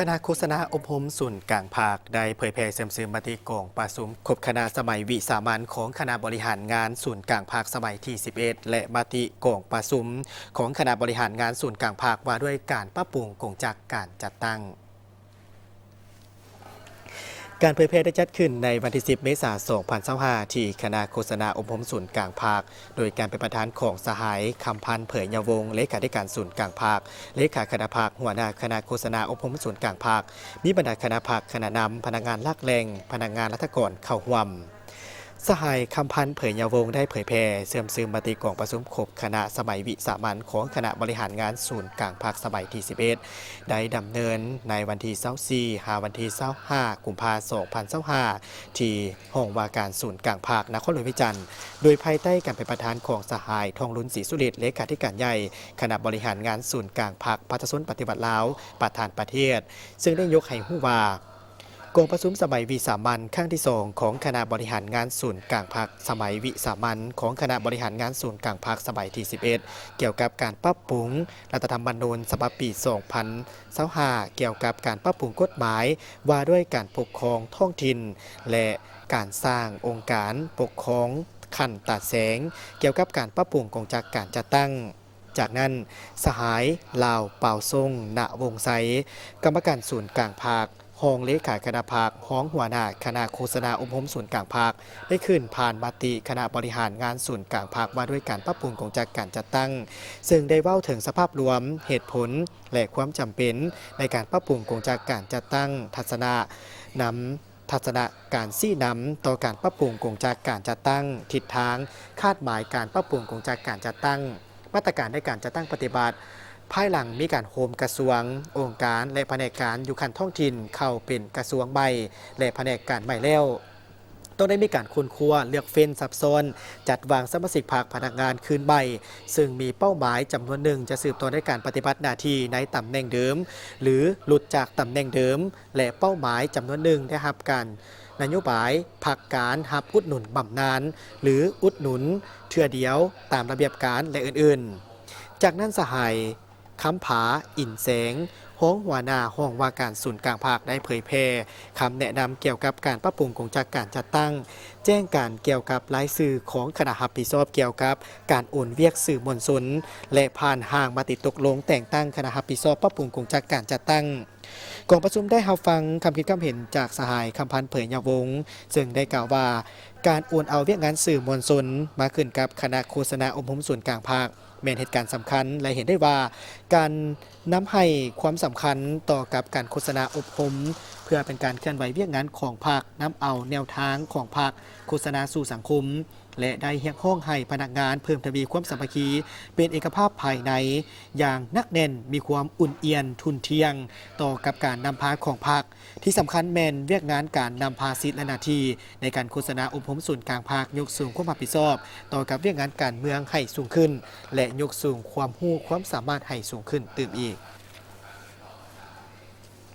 คณะโฆษณาอบรมศูนย์กลางภาคได้เผยแพร่เสริมซึมมติกองประชุมคบคณะสมัยวิสามัญของคณะบริหารงานศูนย์กลางภาคสมัยที่ 11 และมติกองประชุมของคณะบริหารงานศูนย์กลางภาคว่าด้วยการปรับปรุงกงจักการจัดตั้งการเผยแพร่ได้จัดขึ้นในวันที่ 10 เมษายน 2025 ที่คณะโฆษณาอบรมศูนย์กลางภาคโดยการเป็นประธานของสหายคำพันธ์เผยยาวงศ์เลขาธิการศูนย์กลางภาคเลขาคณะภาคหัวหน้าคณะโฆษณาอบรมศูนย์กลางภาคมีบรรดาคณะภาคคณะนำพนักงานลักแรงพนักงานรัฐกรเข้าร่วมสหายคำพันธ์เผยยาวงศ์ได้เผยแพร่เสื่อมซึมมติกองประชุมคบคณะสมัยวิสามัญของคณะบริหารงานศูนย์กลางภาคสมัยที่ 11 ได้ดำเนินในวันที่24 หาวันที่25 กุมภาพันธ์ 2025 ที่ห้องว่าการศูนย์กลางภาคนครหลวงวิจันทร์โดยภายใต้การเป็นประธานของสหายทองลุ้นศรีสุริตเลขาธิการใหญ่คณะบริหารงานศูนย์กลางภาคพัฒนปฏิบัติลาวประธานประเทศซึ่งได้ยกให้ฮู้ว่ากองประชุมสมัยวิสามัญครั้งที่2ของคณะบริหารงานศูนย์กลางภาคสมัยวิสามัญของคณะบริหารงานศูนย์กลางภาคสมัยที่ 11 เกี่ยวกับการปรับปรุงรัฐธรรมนูญฉบับปี 2025 เกี่ยวกับการปรับปรุงกฎหมายว่าด้วยการปกครองท้องถิ่นและการสร้างองค์การปกครองขั้นตัดแสงเกี่ยวกับการปรับปรุงกงจักการจัดตั้งจากนั้นสหายลาวเป่าทรงณวงไซกรรมการศูนย์กลางภาคห้องเลขาคณะภาคห้องหัวหน้าคณะโฆษณาอบรมศูนย์กลางภาคได้ขึ้นผ่านมติคณะบริหารงานศูนย์กลางภาคว่าด้วยการปรับปรุงกงจักการจัดตั้งซึ่งได้เว้าถึงสภาพรวมเหตุผลและความจำเป็นในการปรับปรุงกงจักการจัดตั้งทัศนะการซี่นำต่อการปรับปรุงกงจักการจัดตั้งทิศทางคาดหมายการปรับปรุงกงจักการจัดตั้งมาตรการในการจัดตั้งปฏิบัติภายหลังมีการโฮมกระทรวงองค์การและแผนกการอยู่คันท้องถิ่นเข้าเป็นกระทรวงใหม่และแผนกการใหม่แล้วต้องได้มีการค้นคว้าเลือกเฟ้นซับซ้อนจัดวางสมาชิกพรรคพนักงานคืนใหม่ซึ่งมีเป้าหมายจำนวนหนึ่งจะสืบต่อในการปฏิบัติหน้าที่ในตำแหน่งเดิมหรือหลุดจากตำแหน่งเดิมและเป้าหมายจำนวนหนึ่งได้รับการนโยบายพักการหับอุดหนุนบำนาญหรืออุดหนุนเทื่อเดียวตามระเบียบการและอื่นๆจากนั้นสหายคำผาอินแสงห้องหัวหน้าห้องว่าการศูนย์กลางภาคได้เผยแพร่คำแนะนำเกี่ยวกับการปรับปรุงกงจักการจัดตั้งแจ้งการเกี่ยวกับรายสื่อของคณะรับผิดชอบเกี่ยวกับการโอนเวียกสื่อมวลชนและผ่านห่างมาติดตกลงแต่งตั้งคณะรับผิดชอบปรับปรุงกงจักการจัดตั้งกองประชุมได้รับฟังคำคิดความเห็นจากสหายคำพันธ์เผยยาวงศ์ซึ่งได้กล่าวว่าการโอนเอาเวียกงานสื่อมวลชนมาขึ้นกับคณะโฆษณาอบรมศูนย์กลางภาคแม้นเหตุการณ์สำคัญและเห็นได้ว่าการนำให้ความสำคัญต่อกับการโฆษณาอบรมเพื่อเป็นการเคลื่อนไหวเวียกงานของภาคนำเอาแนวทางของภาคโฆษณาสู่สังคมและได้เรียกร้องให้พนักงานเพิ่มทวีความสามัคคีเป็นเอกภาพภายในอย่างนักแน่นมีความอุ่นเอียนทุนเทียงต่อกับการนำพาของภาคที่สำคัญแม่นเวียกงานการนำพาสิทธิและหน้าที่ในการโฆษณาอบรมศูนย์กลางภาคยกสูงความรับผิดชอบต่อกับเวียกงานการเมืองให้สูงขึ้นและยกสูงความรู้ความสามารถให้สูงขึ้นตื่มอีก